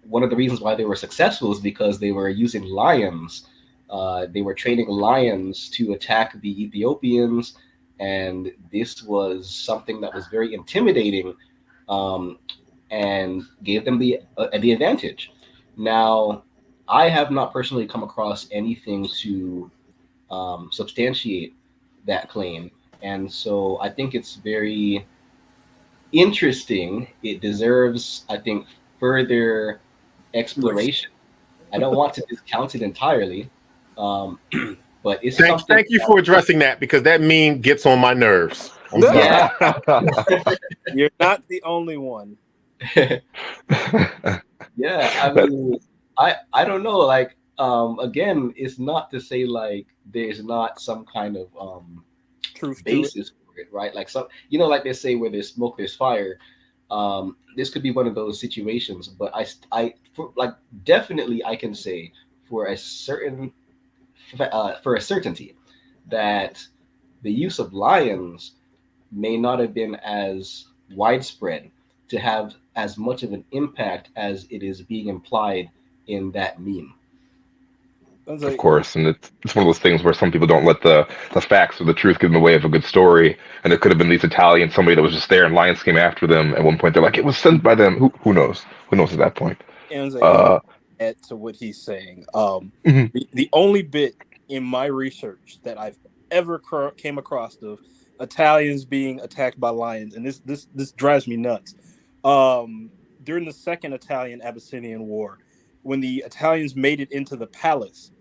Speaker 3: one of the reasons why they were successful is because they were using lions. They were training lions to attack the Ethiopians, and this was something that was very intimidating, um, and gave them the advantage. Now, I have not personally come across anything to substantiate that claim. And so I think it's very interesting. It deserves, I think, further exploration. I don't want to discount it entirely, um, but it's something.
Speaker 2: Thank you for addressing that, because that meme gets on my nerves. I'm sorry.
Speaker 3: Yeah.
Speaker 4: You're not the only one.
Speaker 3: Yeah, I mean, I don't know. Like, again, it's not to say like there's not some kind of
Speaker 4: Truth to it.
Speaker 3: basis for it, right? Like some, like they say, where there's smoke, there's fire. This could be one of those situations, but like definitely I can say for a certainty that the use of lions may not have been as widespread to have as much of an impact as it is being implied in that meme.
Speaker 4: That's
Speaker 1: Of
Speaker 4: like,
Speaker 1: course, and it's one of those things where some people don't let the facts or the truth get in the way of a good story. And it could have been these Italians, somebody that was just there, and lions came after them. At one point, they're like, "It was sent by them." Who knows? Who knows at that point?
Speaker 4: and like, if
Speaker 1: Uh,
Speaker 4: I add to what he's saying,
Speaker 1: mhm.
Speaker 4: the only bit in my research that I've ever came across of Italians being attacked by lions, and this drives me nuts. During the Second Italian Abyssinian War, when the Italians made it into the palace,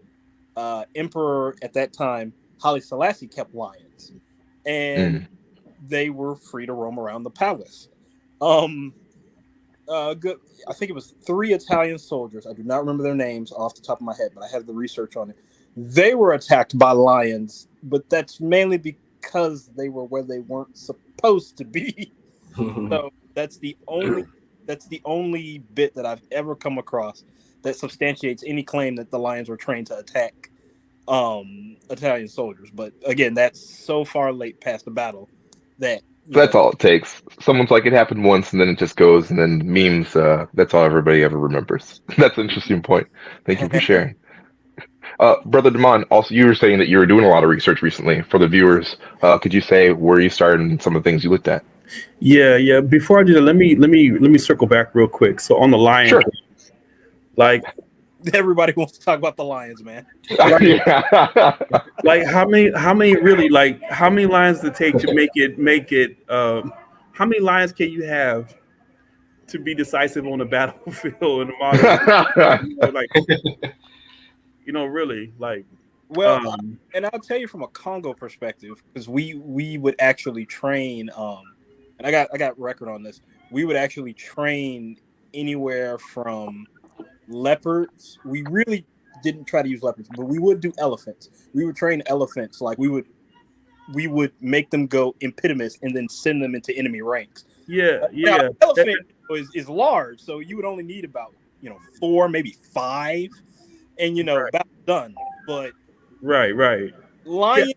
Speaker 4: Emperor at that time Haile Selassie kept lions, and
Speaker 1: Mm.
Speaker 4: they were free to roam around the palace. Um, good. I think it was 3 Italian soldiers. I do not remember their names off the top of my head, but I have the research on it. They were attacked by lions, but that's mainly because they were where they weren't supposed to be. So that's the only bit that I've ever come across that substantiates any claim that the lions were trained to attack Italian soldiers. But again, that's so far late past the battle that
Speaker 1: That's all it takes. Someone's like, "It happened once," and then it just goes, and then memes. That's all everybody ever remembers. That's an interesting point. Thank you for sharing. Brother Damon, also you were saying that you were doing a lot of research recently for the viewers. Could you say where you started and some of the things you looked at?
Speaker 5: Yeah. Before I do that, let me circle back real quick. So on the lion,
Speaker 1: Sure.
Speaker 5: like
Speaker 4: everybody wants to talk about the lions, man.
Speaker 1: Yeah.
Speaker 5: like how many really, like how many lions does it take to make it how many lions can you have to be decisive on the battlefield in the modern world? Like really, like
Speaker 4: Well,
Speaker 5: um
Speaker 4: and I'll tell you from a Congo perspective, because we would actually train, and I got record on this. We would actually train anywhere from leopards. We really didn't try to use leopards, but we would do elephants. We would train elephants, like we would make them go impedimous and then send them into enemy ranks.
Speaker 5: yeah,
Speaker 4: Now,
Speaker 5: yeah.
Speaker 4: elephant is large, so you would only need about 4, maybe 5, and battle done. But
Speaker 5: Right. Yeah,
Speaker 4: lions,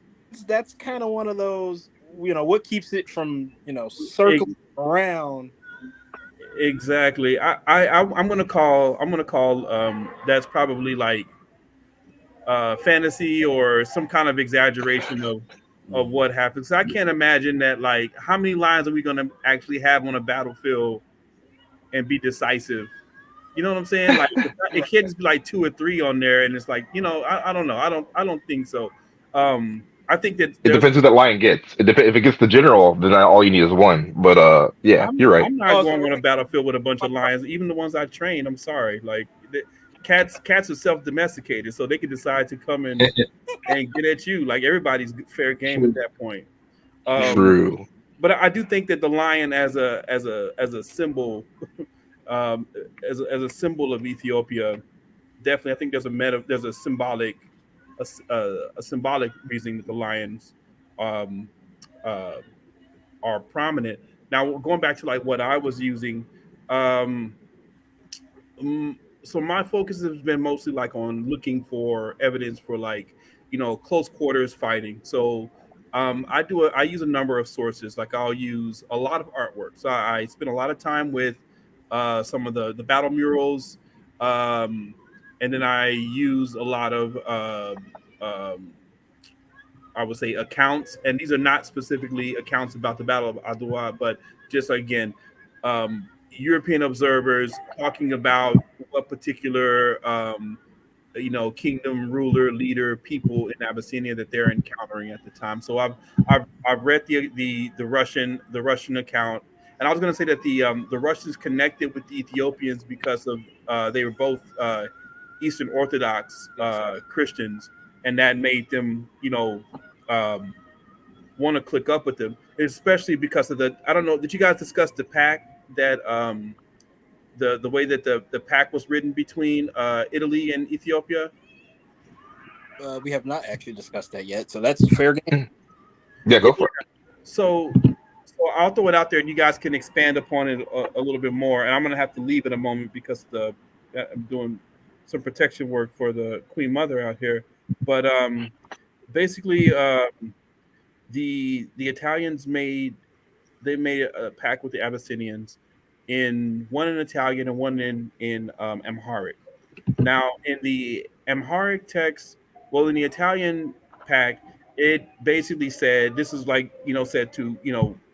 Speaker 4: that's kind of one of those. What keeps it from
Speaker 5: e-
Speaker 4: circling around.
Speaker 5: exactly. I'm gonna call that's probably like fantasy or some kind of exaggeration of what happens. I can't imagine that. Like, how many lions are we going to actually have on a battlefield and be decisive? You know what I'm saying? Like, it can't just be like 2 or 3 on there, and it's like, I don't know. I don't think so. I think that
Speaker 1: It
Speaker 5: there's.
Speaker 1: depends who that lion gets. If it gets the general, then all you need is one. But yeah, you're right.
Speaker 5: I'm not
Speaker 4: Oh,
Speaker 5: going
Speaker 4: so
Speaker 5: on a battlefield with a bunch of lions, even the ones I trained. I'm sorry, like cats are self domesticated, so they can decide to come in and get at you. Like, everybody's fair game at that point. Um,
Speaker 1: True.
Speaker 5: but I do think that the lion as a symbol, um, as a symbol of Ethiopia, definitely, I think there's a symbolic a symbolic reason that the lions um, uh, are prominent. Now, going back to like what I was using, um, so my focus has been mostly like on looking for evidence for, like, close quarters fighting. So I use a number of sources. Like, I'll use a lot of artwork. So I spend a lot of time with some of the battle murals, um, and then I use a lot of um, I would say accounts, and these are not specifically accounts about the Battle of Adwa, but just again, European observers talking about what particular kingdom, ruler, leader, people in Abyssinia that they're encountering at the time. So I've read the Russian account, and I was going to say that the Russians connected with the Ethiopians because of they were both Eastern Orthodox Christians, and that made them um, want to click up with them, especially because of the. I don't know. Did you guys discuss the pact that the way that the pact was written between Italy and Ethiopia?
Speaker 4: We have not actually discussed that yet, so that's fair game.
Speaker 1: Yeah,
Speaker 5: Yeah.
Speaker 1: go for
Speaker 5: So I'll throw it out there, and you guys can expand upon it a little bit more. And I'm gonna have to leave in a moment because I'm doing some protection work for the Queen Mother out here. But basically, the Italians made a pact with the Abyssinians, one in Italian and one in Amharic. Now, in the Amharic text, well, in the Italian pact, it basically said this is like said to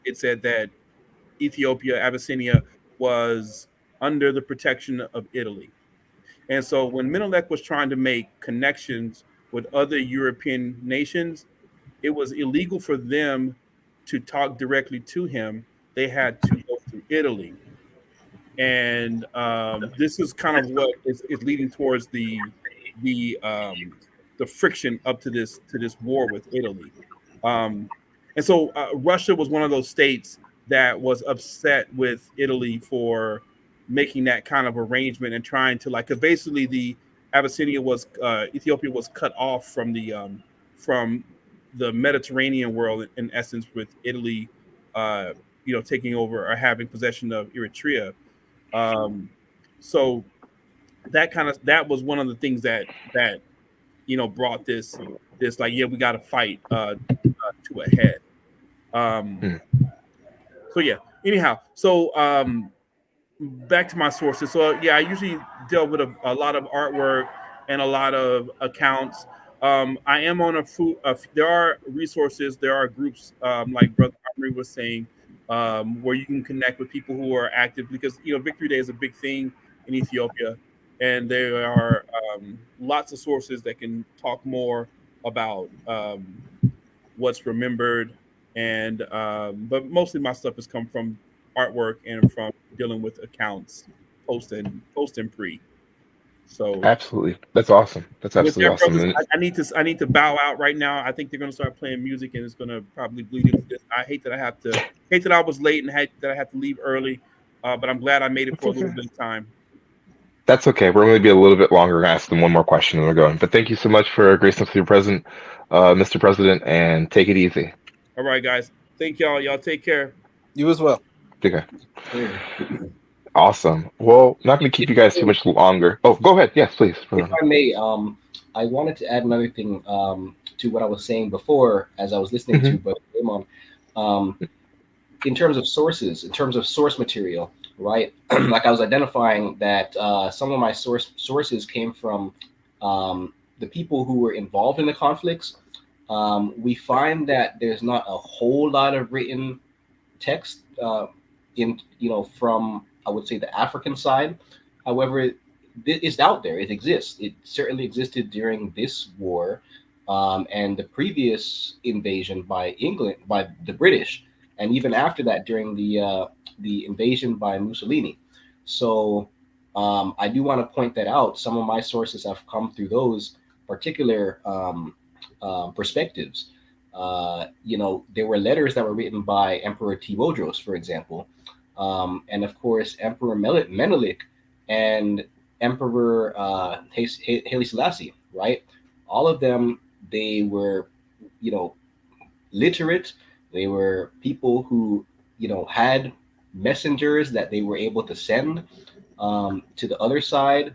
Speaker 5: it said that Ethiopia, Abyssinia was under the protection of Italy. And so when Menelik was trying to make connections with other European nations, it was illegal for them to talk directly to him. They had to go through Italy. And this is kind of what is leading towards the the friction up to this war with Italy. And so Russia was one of those states that was upset with Italy for making that kind of arrangement and trying to because basically the Ethiopia was cut off from the Mediterranean world in essence, with Italy, taking over or having possession of Eritrea. So that was one of the things that brought this we got to fight to a head. So yeah. Anyhow, so back to my sources. So yeah, I usually deal with a lot of artwork and a lot of accounts. I am on there are resources, there are groups like Brother Omri was saying, where you can connect with people who are active, because Victory Day is a big thing in Ethiopia, and there are lots of sources that can talk more about what's remembered, and but mostly my stuff has come from artwork and from dealing with accounts post and pre. So
Speaker 1: Absolutely, that's awesome. That's absolutely awesome.
Speaker 5: Brothers, I need to bow out right now. I think they're going to start playing music, and it's going to probably bleed into this. I hate that I was late and that I had to leave early, but I'm glad I made it for a little bit of time.
Speaker 1: That's okay. We're going to be a little bit longer and ask them one more question and we're going. But thank you so much for gracing us with your present, Mr. President, and take it easy.
Speaker 5: All right, guys. Thank y'all. Y'all take care.
Speaker 4: You as well.
Speaker 1: Take care. Awesome. Well, not going to keep you guys too much longer. Oh, go ahead. Yes, please.
Speaker 3: If I may, I wanted to add another thing to what I was saying before as I was listening to Brother Damon. In terms of sources, in terms of source material, right? Like I was identifying that some of my sources came from the people who were involved in the conflicts. We find that there's not a whole lot of written text from, I would say, the African side. However, it's out there. It exists. It certainly existed during this war and the previous invasion by the British, and even after that during the invasion by Mussolini. So I do want to point that out. Some of my sources have come through those particular perspectives. There were letters that were written by Emperor Tewodros, for example, and of course Emperor Menelik and Emperor Haile Selassie, right? All of them, they were, literate. They were people who, had messengers that they were able to send to the other side.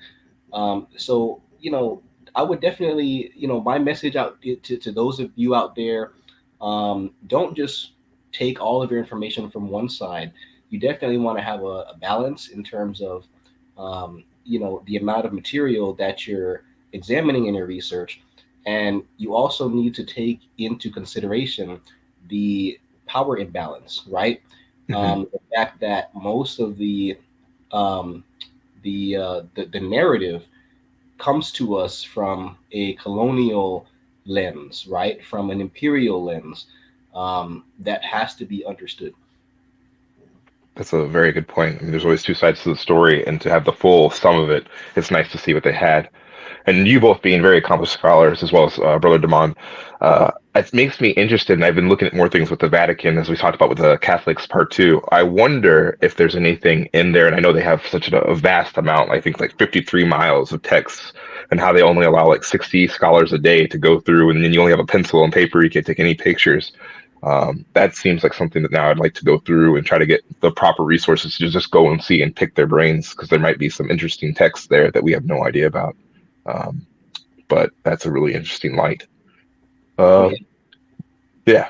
Speaker 3: So, I would definitely, my message out to those of you out there, don't just take all of your information from one side. You definitely want to have a balance in terms of, the amount of material that you're examining in your research. And you also need to take into consideration the power imbalance, right? The fact that most of the narrative comes to us from a colonial lens, right? From an imperial lens, that has to be understood.
Speaker 1: That's a very good point. I mean, there's always two sides to the story, and to have the full sum of it, it's nice to see what they had. And you both being very accomplished scholars, as well as Brother Damon, it makes me interested, and I've been looking at more things with the Vatican, as we talked about with the Catholics Part 2. I wonder if there's anything in there, and I know they have such a vast amount, I think like 53 miles of texts, and how they only allow like 60 scholars a day to go through, and then you only have a pencil and paper, you can't take any pictures. That seems like something that now I'd like to go through and try to get the proper resources to just go and see and pick their brains, because there might be some interesting texts there that we have no idea about. But that's a really interesting light. Yeah.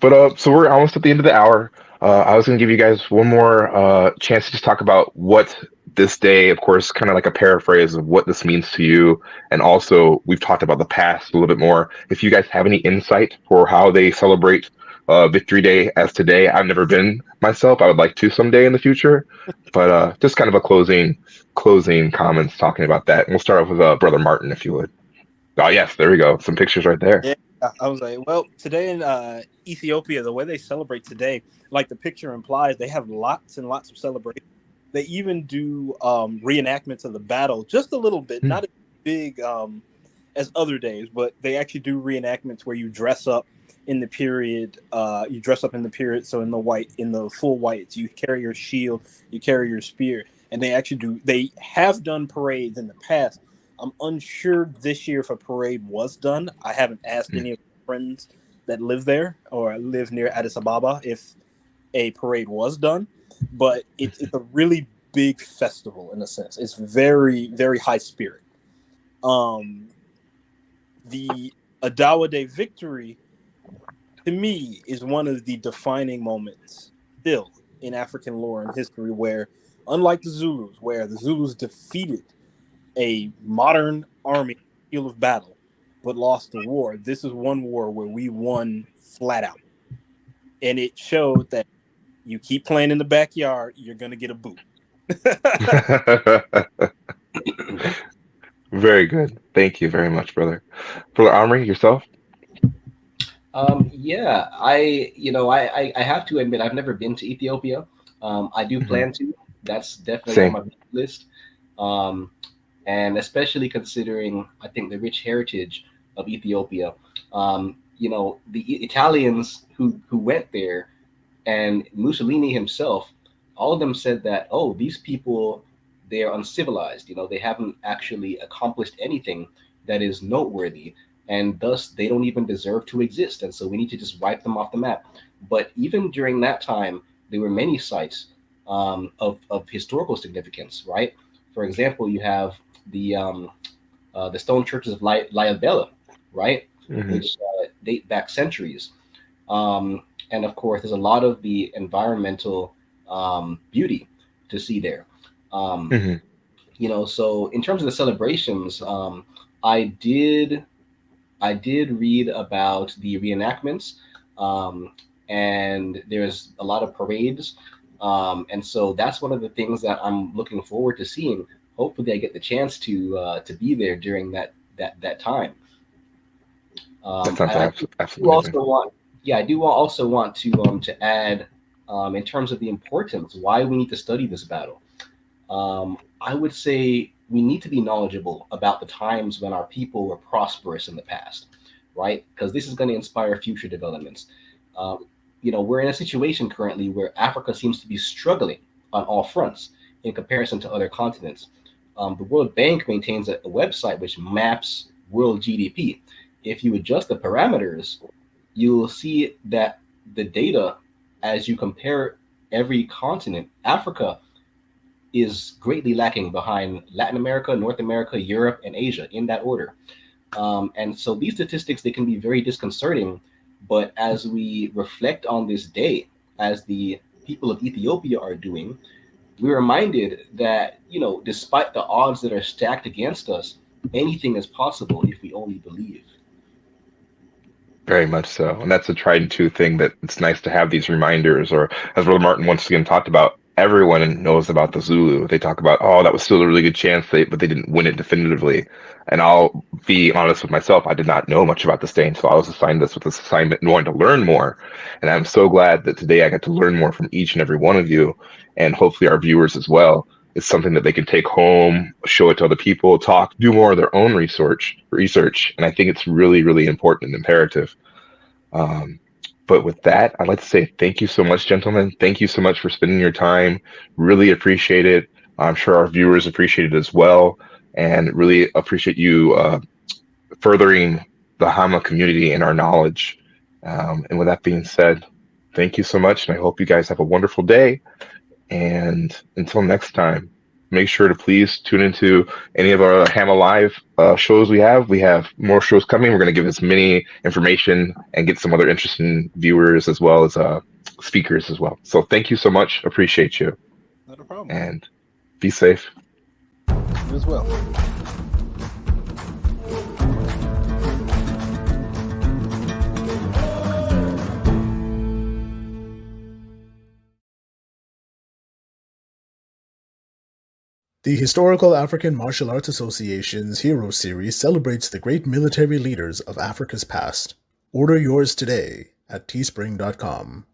Speaker 1: But so we're almost at the end of the hour. I was going to give you guys one more chance to just talk about what this day, of course, kind of like a paraphrase of what this means to you. And also, we've talked about the past a little bit more. If you guys have any insight for how they celebrate Victory Day as today, I've never been myself. I would like to someday in the future. But just kind of a closing comments talking about that. And we'll start off with Brother Martin, if you would. Oh, yes, there we go. Some pictures right there.
Speaker 4: Yeah, I was like, well, today in Ethiopia, the way they celebrate today, like the picture implies, they have lots and lots of celebrations. They even do reenactments of the battle, just a little bit, not as big as other days, but they actually do reenactments where you dress up in the period. You dress up in the period, so in the full whites, you carry your shield, you carry your spear, and they actually do. They have done parades in the past. I'm unsure this year if a parade was done. I haven't asked any of my friends that live there or live near Addis Ababa if a parade was done, but it's a really big festival in a sense. It's very, very high spirit. The Adawa Day victory, to me, is one of the defining moments still in African lore and history where, unlike the Zulus, where the Zulus defeated a modern army field of battle, but lost the war. This is one war where we won flat out. And it showed that you keep playing in the backyard, you're going to get a boot.
Speaker 1: Very good. Thank you very much, brother. Brother Omri, yourself?
Speaker 3: Yeah, I have to admit I've never been to Ethiopia. I do plan to. That's definitely
Speaker 1: Same.
Speaker 3: on my list. And especially considering, I think, the rich heritage of Ethiopia. The Italians who went there and Mussolini himself, all of them said that, oh, these people, they're uncivilized. They haven't actually accomplished anything that is noteworthy, and thus they don't even deserve to exist. And so we need to just wipe them off the map. But even during that time, there were many sites of historical significance, right? For example, you have the stone churches of Liabella, right, which date back centuries. And of course, there's a lot of the environmental beauty to see there. So in terms of the celebrations, I did read about the reenactments, and there's a lot of parades. And so that's one of the things that I'm looking forward to seeing. Hopefully, I get the chance to be there during that time.
Speaker 1: That sounds
Speaker 3: I
Speaker 1: absolutely
Speaker 3: do also want to add, in terms of the importance, why we need to study this battle. I would say we need to be knowledgeable about the times when our people were prosperous in the past, right? Because this is going to inspire future developments. We're in a situation currently where Africa seems to be struggling on all fronts in comparison to other continents. The World Bank maintains a website which maps world GDP. If you adjust the parameters, you'll see that the data, as you compare every continent, Africa is greatly lacking behind Latin America, North America, Europe, and Asia in that order. And so these statistics, they can be very disconcerting. But as we reflect on this day, as the people of Ethiopia are doing, we're reminded that, despite the odds that are stacked against us, anything is possible if we only believe.
Speaker 1: Very much so. And that's a tried and true thing, that it's nice to have these reminders, or as Brother Martin once again talked about, everyone knows about the Zulu. They talk about, oh, that was still a really good chance, but they didn't win it definitively. And I'll be honest with myself, I did not know much about this day until I was assigned this assignment and wanted to learn more. And I'm so glad that today I got to learn more from each and every one of you, and hopefully our viewers as well. It's something that they can take home, show it to other people, talk, do more of their own research. And I think it's really, really important and imperative. But with that, I'd like to say thank you so much, gentlemen. Thank you so much for spending your time. Really appreciate it. I'm sure our viewers appreciate it as well, and really appreciate you furthering the HAMAA community and our knowledge. And with that being said, thank you so much, and I hope you guys have a wonderful day. And until next time, make sure to please tune into any of our HAMAA Live shows we have. We have more shows coming. We're going to give as many information and get some other interesting viewers, as well as speakers as well. So thank you so much. Appreciate you,
Speaker 4: Not a problem.
Speaker 1: and be safe.
Speaker 4: You as well.
Speaker 6: The Historical African Martial Arts Association's Hero Series celebrates the great military leaders of Africa's past. Order yours today at teespring.com.